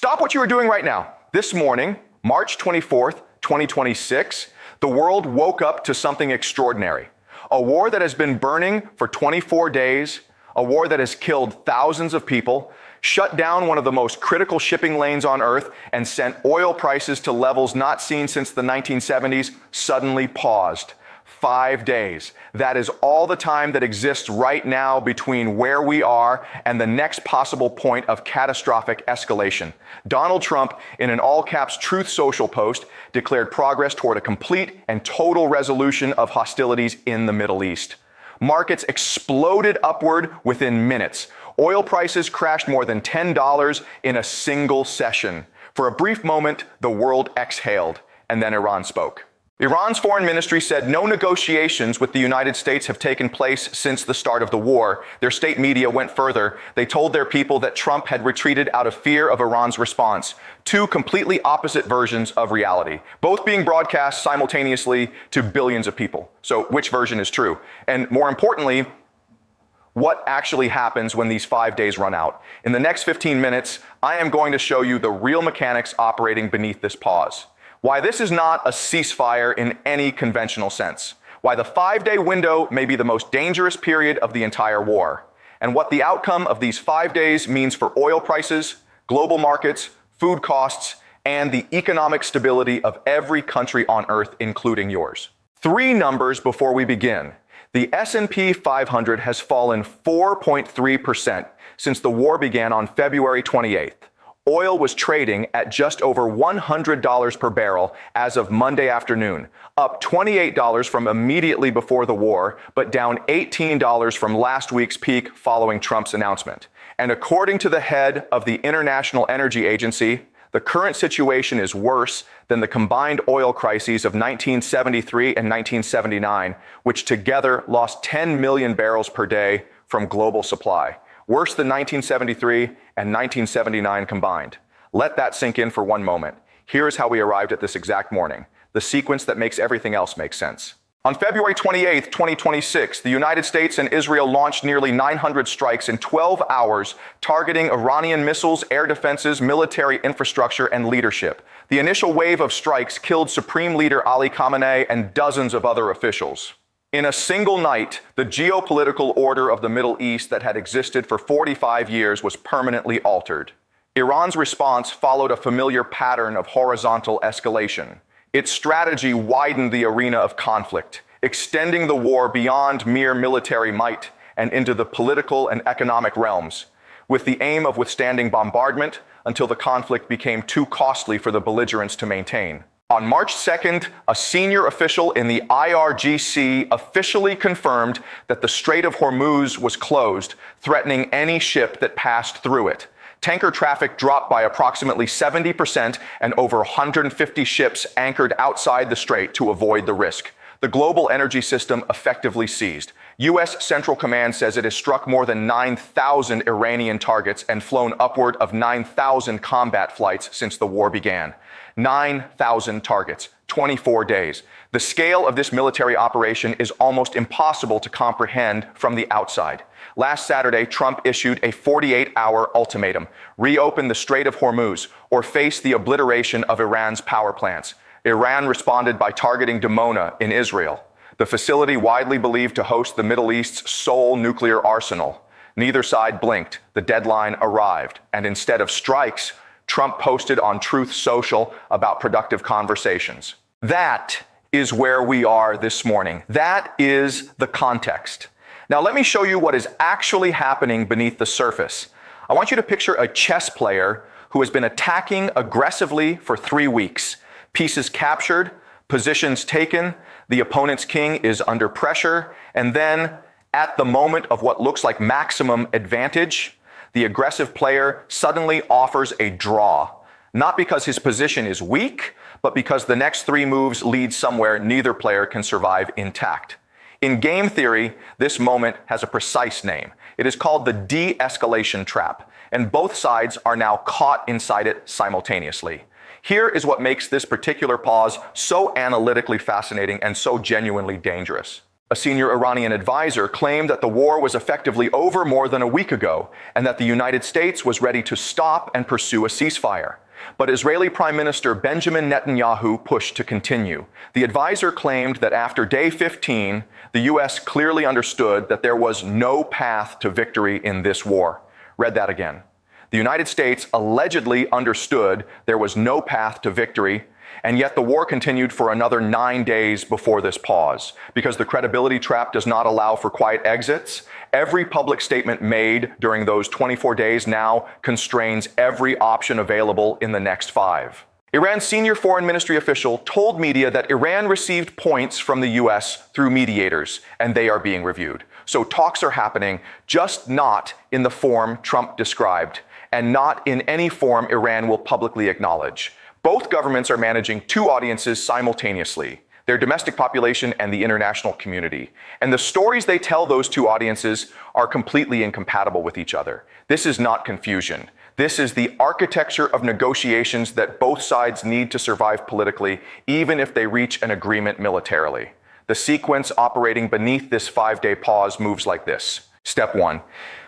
Stop what you are doing right now. This morning, March 24th, 2026, the world woke up to something extraordinary. A war that has been burning for 24 days, a war that has killed thousands of people, shut down one of the most critical shipping lanes on Earth, and sent oil prices to levels not seen since the 1970s, suddenly paused. 5 days. That is all the time that exists right now between where we are and the next possible point of catastrophic escalation. Donald Trump, in an all-caps Truth Social post, declared progress toward a complete and total resolution of hostilities in the Middle East. Markets exploded upward within minutes. Oil prices crashed more than $10 in a single session. For a brief moment, the world exhaled, and then Iran spoke. Iran's foreign ministry said no negotiations with the United States have taken place since the start of the war. Their state media went further. They told their people that Trump had retreated out of fear of Iran's response. Two completely opposite versions of reality, both being broadcast simultaneously to billions of people. So which version is true? And more importantly, what actually happens when these 5 days run out? In the next 15 minutes, I am going to show you the real mechanics operating beneath this pause. Why this is not a ceasefire in any conventional sense. Why the 5-day window may be the most dangerous period of the entire war. And what the outcome of these 5 days means for oil prices, global markets, food costs, and the economic stability of every country on Earth, including yours. 3 numbers before we begin. The S&P 500 has fallen 4.3% since the war began on February 28th. Oil was trading at just over $100 per barrel as of Monday afternoon, up $28 from immediately before the war, but down $18 from last week's peak following Trump's announcement. And according to the head of the International Energy Agency, the current situation is worse than the combined oil crises of 1973 and 1979, which together lost 10 million barrels per day from global supply. Worse than 1973 and 1979 combined. Let that sink in for one moment. Here's how we arrived at this exact morning, the sequence that makes everything else make sense. On February 28, 2026, the United States and Israel launched nearly 900 strikes in 12 hours, targeting Iranian missiles, air defenses, military infrastructure, and leadership. The initial wave of strikes killed Supreme Leader Ali Khamenei and dozens of other officials. In a single night, the geopolitical order of the Middle East that had existed for 45 years was permanently altered. Iran's response followed a familiar pattern of horizontal escalation. Its strategy widened the arena of conflict, extending the war beyond mere military might and into the political and economic realms, with the aim of withstanding bombardment until the conflict became too costly for the belligerents to maintain. On March 2nd, a senior official in the IRGC officially confirmed that the Strait of Hormuz was closed, threatening any ship that passed through it. Tanker traffic dropped by approximately 70% and over 150 ships anchored outside the strait to avoid the risk. The global energy system effectively seized. U.S. Central Command says it has struck more than 9,000 Iranian targets and flown upward of 9,000 combat flights since the war began. 9,000 targets, 24 days. The scale of this military operation is almost impossible to comprehend from the outside. Last Saturday, Trump issued a 48-hour ultimatum: reopen the Strait of Hormuz or face the obliteration of Iran's power plants. Iran responded by targeting Dimona in Israel, the facility widely believed to host the Middle East's sole nuclear arsenal. Neither side blinked. The deadline arrived, and instead of strikes, Trump posted on Truth Social about productive conversations. That is where we are this morning. That is the context. Now let me show you what is actually happening beneath the surface. I want you to picture a chess player who has been attacking aggressively for 3 weeks. Pieces captured, positions taken, the opponent's king is under pressure, and then at the moment of what looks like maximum advantage, the aggressive player suddenly offers a draw, not because his position is weak, but because the next 3 moves lead somewhere neither player can survive intact. In game theory, this moment has a precise name. It is called the de-escalation trap, and both sides are now caught inside it simultaneously. Here is what makes this particular pause so analytically fascinating and so genuinely dangerous. A senior Iranian advisor claimed that the war was effectively over more than a week ago and that the United States was ready to stop and pursue a ceasefire. But Israeli Prime Minister Benjamin Netanyahu pushed to continue. The advisor claimed that after day 15, the U.S. clearly understood that there was no path to victory in this war. Read that again. The United States allegedly understood there was no path to victory, and yet the war continued for another 9 days before this pause. Because the credibility trap does not allow for quiet exits, every public statement made during those 24 days now constrains every option available in the next 5. Iran's senior foreign ministry official told media that Iran received points from the U.S. through mediators, and they are being reviewed. So talks are happening, just not in the form Trump described, and not in any form Iran will publicly acknowledge. Both governments are managing 2 audiences simultaneously, their domestic population and the international community. And the stories they tell those 2 audiences are completely incompatible with each other. This is not confusion. This is the architecture of negotiations that both sides need to survive politically, even if they reach an agreement militarily. The sequence operating beneath this 5-day pause moves like this. Step 1.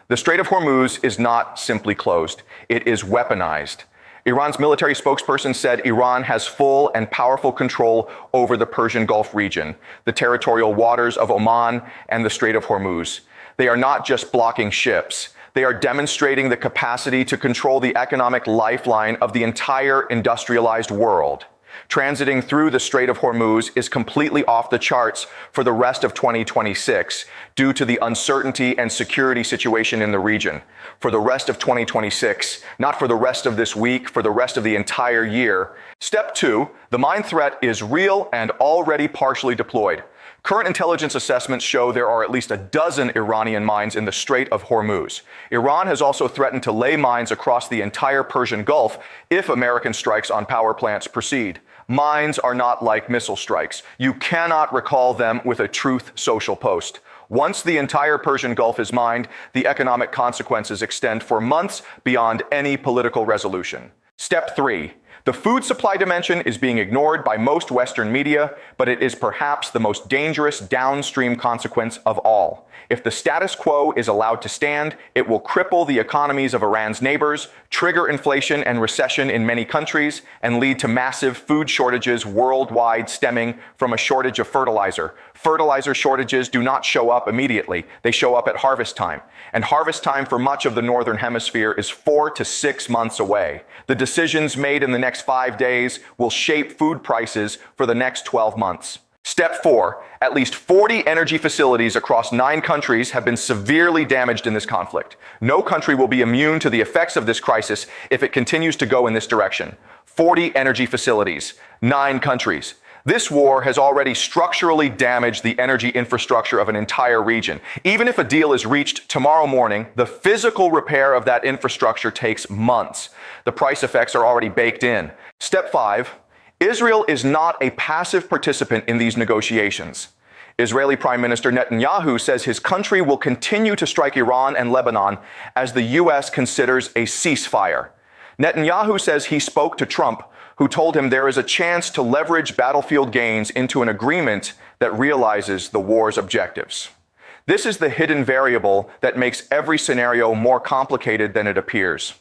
The Strait of Hormuz is not simply closed. It is weaponized. Iran's military spokesperson said Iran has full and powerful control over the Persian Gulf region, the territorial waters of Oman, and the Strait of Hormuz. They are not just blocking ships. They are demonstrating the capacity to control the economic lifeline of the entire industrialized world. Transiting through the Strait of Hormuz is completely off the charts for the rest of 2026 due to the uncertainty and security situation in the region. For the rest of 2026, not for the rest of this week, for the rest of the entire year. Step 2, the mine threat is real and already partially deployed. Current intelligence assessments show there are at least a dozen Iranian mines in the Strait of Hormuz. Iran has also threatened to lay mines across the entire Persian Gulf if American strikes on power plants proceed. Mines are not like missile strikes. You cannot recall them with a Truth Social post. Once the entire Persian Gulf is mined, the economic consequences extend for months beyond any political resolution. Step 3. The food supply dimension is being ignored by most Western media, but it is perhaps the most dangerous downstream consequence of all. If the status quo is allowed to stand, it will cripple the economies of Iran's neighbors, trigger inflation and recession in many countries, and lead to massive food shortages worldwide stemming from a shortage of fertilizer. Fertilizer shortages do not show up immediately. They show up at harvest time. And harvest time for much of the Northern Hemisphere is 4 to 6 months away. The decisions made in the next 5 days will shape food prices for the next 12 months. Step 4. At least 40 energy facilities across 9 countries have been severely damaged in this conflict. No country will be immune to the effects of this crisis if it continues to go in this direction. 40 energy facilities, 9 countries. This war has already structurally damaged the energy infrastructure of an entire region. Even if a deal is reached tomorrow morning, the physical repair of that infrastructure takes months. The price effects are already baked in. Step 5. Israel is not a passive participant in these negotiations. Israeli Prime Minister Netanyahu says his country will continue to strike Iran and Lebanon as the U.S. considers a ceasefire. Netanyahu says he spoke to Trump, who told him there is a chance to leverage battlefield gains into an agreement that realizes the war's objectives. This is the hidden variable that makes every scenario more complicated than it appears.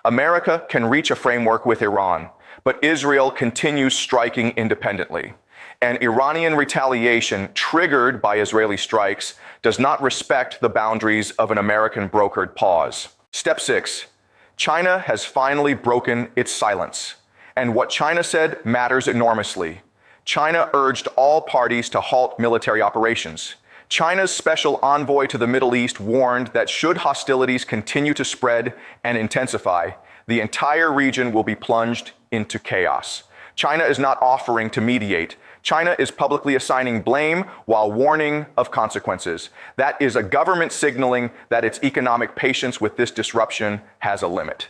America can reach a framework with Iran, but Israel continues striking independently. And Iranian retaliation triggered by Israeli strikes does not respect the boundaries of an American brokered pause. Step 6. China has finally broken its silence. And what China said matters enormously. China urged all parties to halt military operations. China's special envoy to the Middle East warned that should hostilities continue to spread and intensify, the entire region will be plunged into chaos. China is not offering to mediate. China is publicly assigning blame while warning of consequences. That is a government signaling that its economic patience with this disruption has a limit.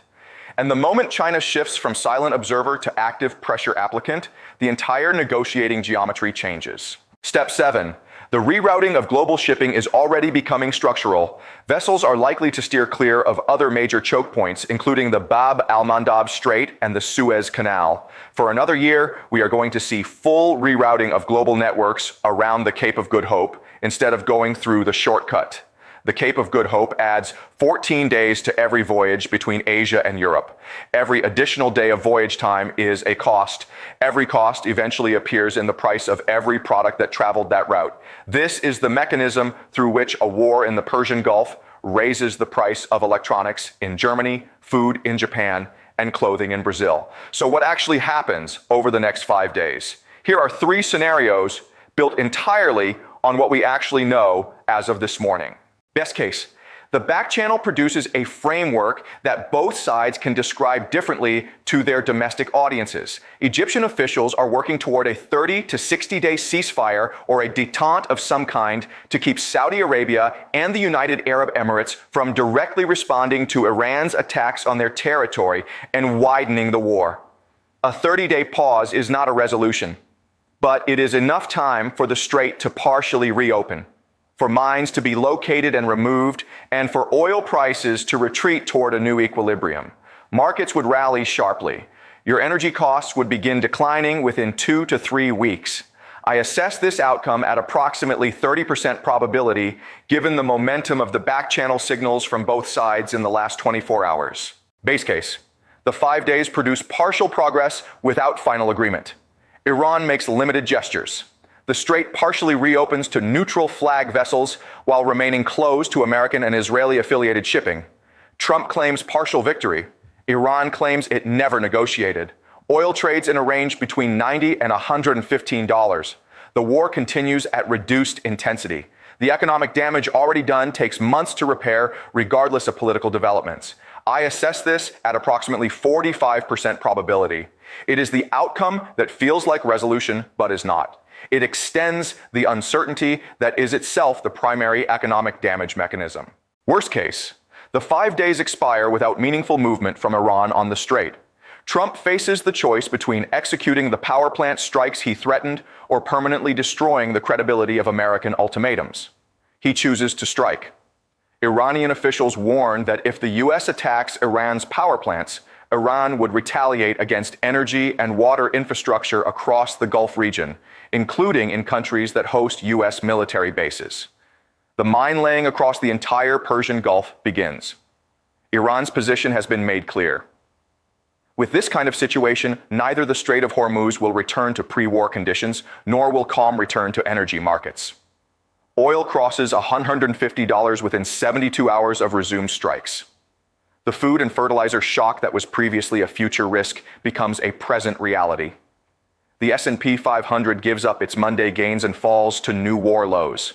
And the moment China shifts from silent observer to active pressure applicant, the entire negotiating geometry changes. Step 7. The rerouting of global shipping is already becoming structural. Vessels are likely to steer clear of other major choke points, including the Bab al-Mandab Strait and the Suez Canal. For another year, we are going to see full rerouting of global networks around the Cape of Good Hope instead of going through the shortcut. The Cape of Good Hope adds 14 days to every voyage between Asia and Europe. Every additional day of voyage time is a cost. Every cost eventually appears in the price of every product that traveled that route. This is the mechanism through which a war in the Persian Gulf raises the price of electronics in Germany, food in Japan, and clothing in Brazil. So what actually happens over the next 5 days? Here are 3 scenarios built entirely on what we actually know as of this morning. Best case, the back channel produces a framework that both sides can describe differently to their domestic audiences. Egyptian officials are working toward a 30 to 60-day ceasefire or a détente of some kind to keep Saudi Arabia and the United Arab Emirates from directly responding to Iran's attacks on their territory and widening the war. A 30-day pause is not a resolution, but it is enough time for the strait to partially reopen, for mines to be located and removed, and for oil prices to retreat toward a new equilibrium. Markets would rally sharply. Your energy costs would begin declining within 2 to 3 weeks. I assess this outcome at approximately 30% probability, given the momentum of the back channel signals from both sides in the last 24 hours. Base case, the 5 days produce partial progress without final agreement. Iran makes limited gestures. The strait partially reopens to neutral flag vessels while remaining closed to American and Israeli-affiliated shipping. Trump claims partial victory. Iran claims it never negotiated. Oil trades in a range between $90 and $115. The war continues at reduced intensity. The economic damage already done takes months to repair, regardless of political developments. I assess this at approximately 45% probability. It is the outcome that feels like resolution, but is not. It extends the uncertainty that is itself the primary economic damage mechanism. Worst case, the 5 days expire without meaningful movement from Iran on the strait. Trump faces the choice between executing the power plant strikes he threatened or permanently destroying the credibility of American ultimatums. He chooses to strike. Iranian officials warn that if the U.S. attacks Iran's power plants, Iran would retaliate against energy and water infrastructure across the Gulf region, including in countries that host U.S. military bases. The mine laying across the entire Persian Gulf begins. Iran's position has been made clear. With this kind of situation, neither the Strait of Hormuz will return to pre-war conditions, nor will calm return to energy markets. Oil crosses $150 within 72 hours of resumed strikes. The food and fertilizer shock that was previously a future risk becomes a present reality. The S&P 500 gives up its Monday gains and falls to new war lows.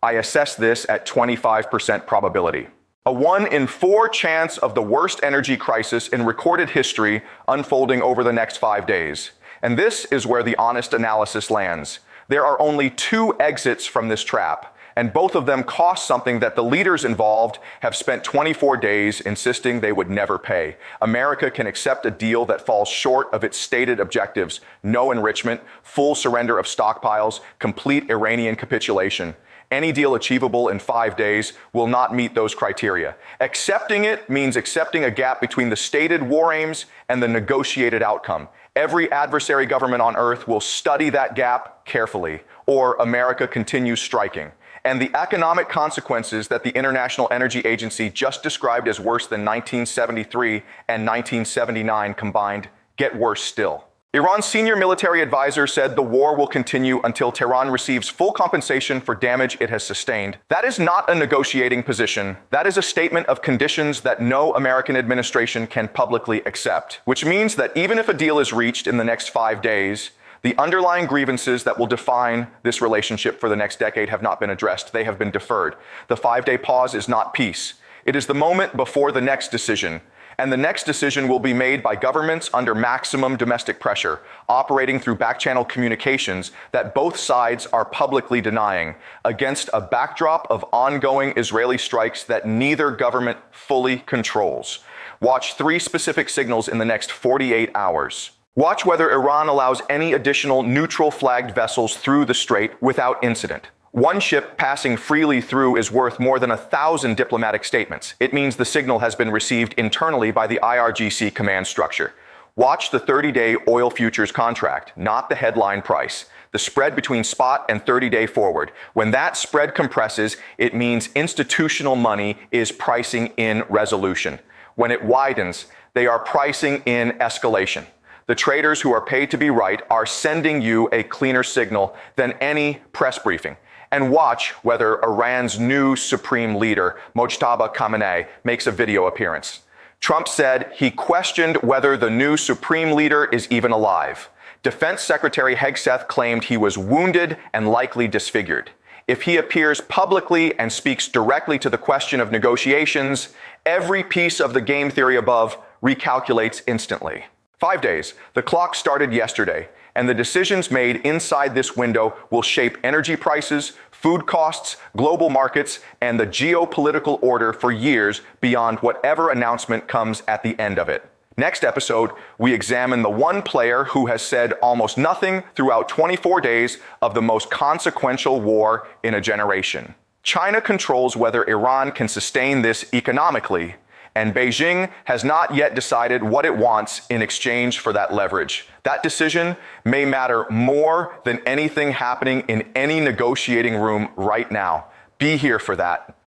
I assess this at 25% probability. A 1 in 4 chance of the worst energy crisis in recorded history unfolding over the next 5 days. And this is where the honest analysis lands. There are only 2 exits from this trap, and both of them cost something that the leaders involved have spent 24 days insisting they would never pay. America can accept a deal that falls short of its stated objectives: no enrichment, full surrender of stockpiles, complete Iranian capitulation. Any deal achievable in 5 days will not meet those criteria. Accepting it means accepting a gap between the stated war aims and the negotiated outcome. Every adversary government on earth will study that gap carefully, or America continues striking. And the economic consequences that the International Energy Agency just described as worse than 1973 and 1979 combined get worse still. Iran's senior military advisor said the war will continue until Tehran receives full compensation for damage it has sustained. That is not a negotiating position. That is a statement of conditions that no American administration can publicly accept, which means that even if a deal is reached in the next 5 days, the underlying grievances that will define this relationship for the next decade have not been addressed. They have been deferred. The 5-day pause is not peace. It is the moment before the next decision. And the next decision will be made by governments under maximum domestic pressure, operating through back-channel communications that both sides are publicly denying, against a backdrop of ongoing Israeli strikes that neither government fully controls. Watch 3 specific signals in the next 48 hours. Watch whether Iran allows any additional neutral flagged vessels through the strait without incident. One ship passing freely through is worth more than 1,000 diplomatic statements. It means the signal has been received internally by the IRGC command structure. Watch the 30-day oil futures contract, not the headline price. The spread between spot and 30-day forward. When that spread compresses, it means institutional money is pricing in resolution. When it widens, they are pricing in escalation. The traders who are paid to be right are sending you a cleaner signal than any press briefing. And watch whether Iran's new supreme leader, Mojtaba Khamenei, makes a video appearance. Trump said he questioned whether the new supreme leader is even alive. Defense Secretary Hegseth claimed he was wounded and likely disfigured. If he appears publicly and speaks directly to the question of negotiations, every piece of the game theory above recalculates instantly. 5 days. The clock started yesterday, and the decisions made inside this window will shape energy prices, food costs, global markets, and the geopolitical order for years beyond whatever announcement comes at the end of it. Next episode, we examine the one player who has said almost nothing throughout 24 days of the most consequential war in a generation. China controls whether Iran can sustain this economically, and Beijing has not yet decided what it wants in exchange for that leverage. That decision may matter more than anything happening in any negotiating room right now. Be here for that.